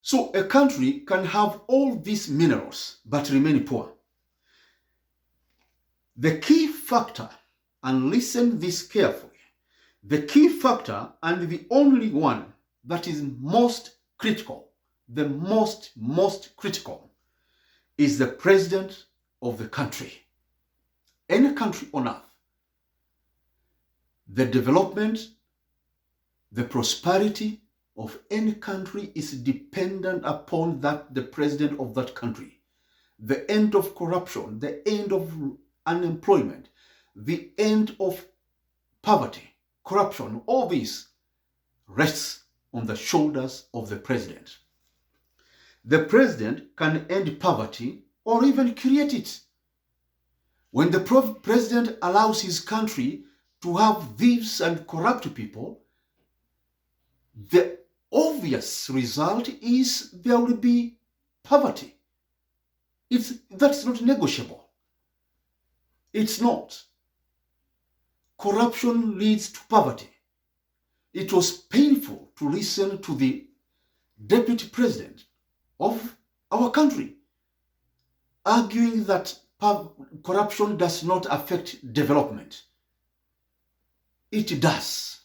So a country can have all these minerals but remain poor. The key factor, and listen this carefully, the key factor and the only one that is most critical, the most critical, is the president of the country. Any country on earth, the development, the prosperity of any country is dependent upon the president of that country. The end of corruption, the end of unemployment, the end of poverty, corruption, all this rests on the shoulders of the president. The president can end poverty or even create it. When the president allows his country to have thieves and corrupt people, the obvious result is there will be poverty. That's not negotiable. It's not. Corruption leads to poverty. It was painful to listen to the deputy president of our country arguing that corruption does not affect development. It does.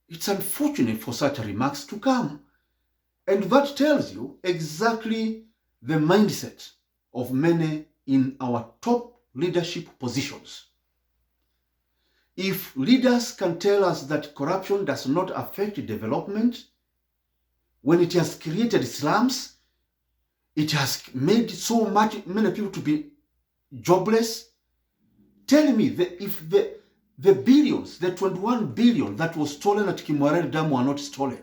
It's unfortunate for such remarks to come. And that tells you exactly the mindset of many in our top leadership positions. If leaders can tell us that corruption does not affect development, when it has created slums, it has made many people to be jobless, tell me that if the billions, the 21 billion that was stolen at Kimwarel Dam were not stolen,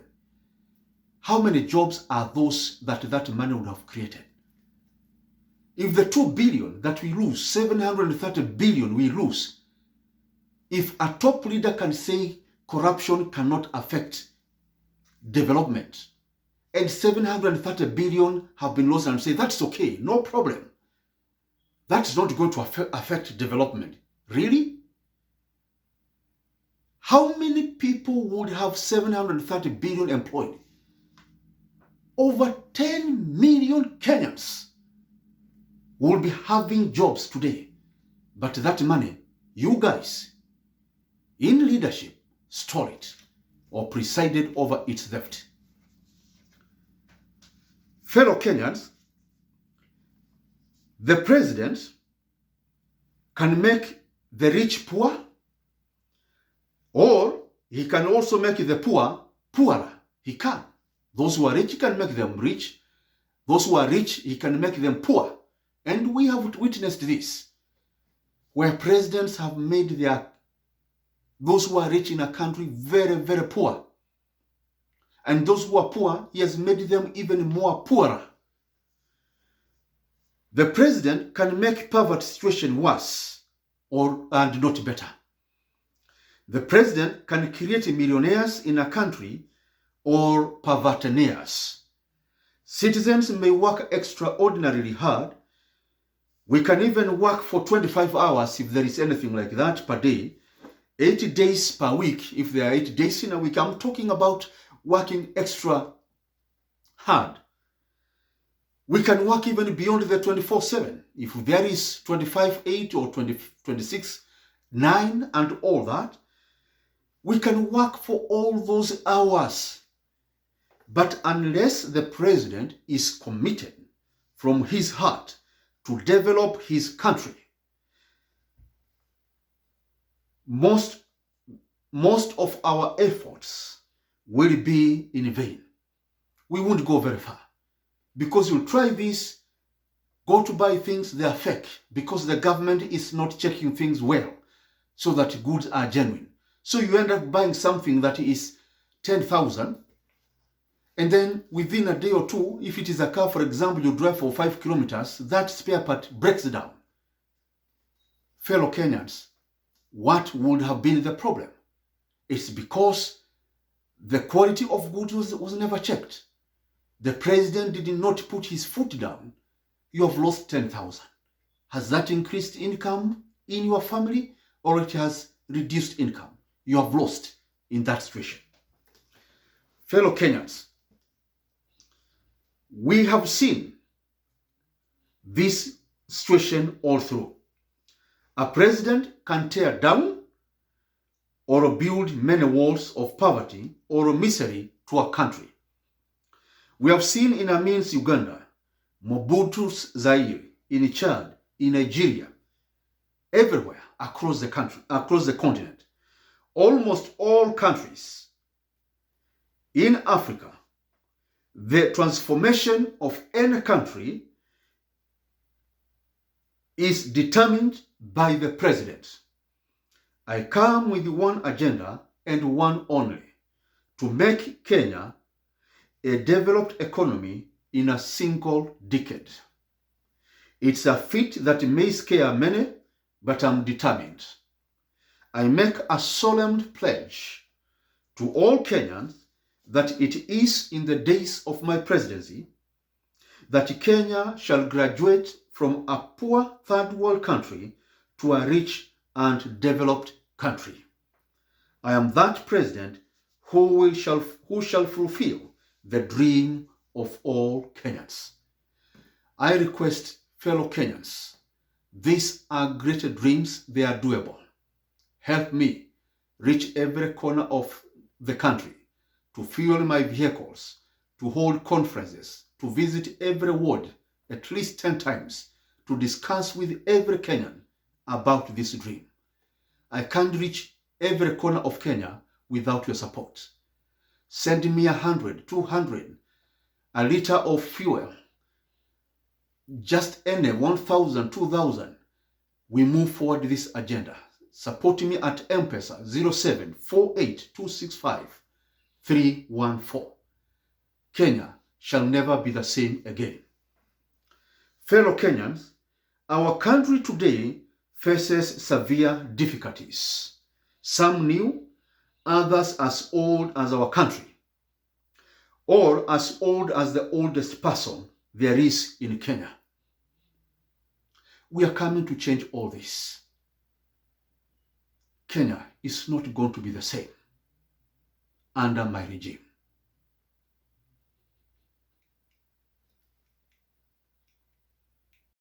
how many jobs are those that money would have created? If the 2 billion that we lose, 730 billion we lose, if a top leader can say corruption cannot affect development, and 730 billion have been lost, and say that's okay, no problem, that's not going to affect development. Really? How many people would have 730 billion employed? Over 10 million Kenyans will be having jobs today. But that money, you guys in leadership stole it or presided over its theft. Fellow Kenyans, the president can make the rich poor, or he can also make the poor poorer. He can. Those who are rich, he can make them rich. Those who are rich, he can make them poor. And we have witnessed this, where presidents have made those who are rich in a country very, very poor. And those who are poor, he has made them even more poorer. The president can make poverty situation worse and not better. The president can create millionaires in a country or povertinaires. Citizens may work extraordinarily hard. We can even work for 25 hours, if there is anything like that, per day. 80 days per week, if there are 8 days in a week. I'm talking about working extra hard. We can work even beyond the 24/7. If there is 25/8 or 26/9 and all that, we can work for all those hours. But unless the president is committed from his heart to develop his country, most of our efforts will be in vain. We won't go very far. Because you'll try this, go to buy things, they are fake. Because the government is not checking things well, so that goods are genuine. So you end up buying something that is 10,000, and then within a day or two, if it is a car, for example, you drive for 5 kilometers, that spare part breaks down. Fellow Kenyans, what would have been the problem? It's because the quality of goods was never checked. The president did not put his foot down. You have lost 10,000. Has that increased income in your family, or it has reduced income? You have lost in that situation. Fellow Kenyans, We have seen this situation all through. A president can tear down or build many walls of poverty or misery to a country. We have seen in Amin's Uganda, Mobutu's Zaire, in Chad, in Nigeria, everywhere across the country, across the continent. Almost all countries in Africa, the transformation of any country is determined by the president. I come with one agenda and one only: to make Kenya a developed economy in a single decade. It's a feat that may scare many, but I'm determined. I make a solemn pledge to all Kenyans that it is in the days of my presidency that Kenya shall graduate from a poor third world country to a rich and developed country. I am that president who shall fulfill the dream of all Kenyans. I request fellow Kenyans, these are great dreams, they are doable. Help me reach every corner of the country, to fuel my vehicles, to hold conferences, to visit every ward at least 10 times, to discuss with every Kenyan about this dream. I can't reach every corner of Kenya without your support. Send me 100, 200, a liter of fuel, just any 1,000, 2,000. We move forward this agenda. Support me at M-Pesa 0748265314. Kenya shall never be the same again. Fellow Kenyans, our country today faces severe difficulties. Some new, others as old as our country, or as old as the oldest person there is in Kenya. We are coming to change all this. Kenya is not going to be the same under my regime.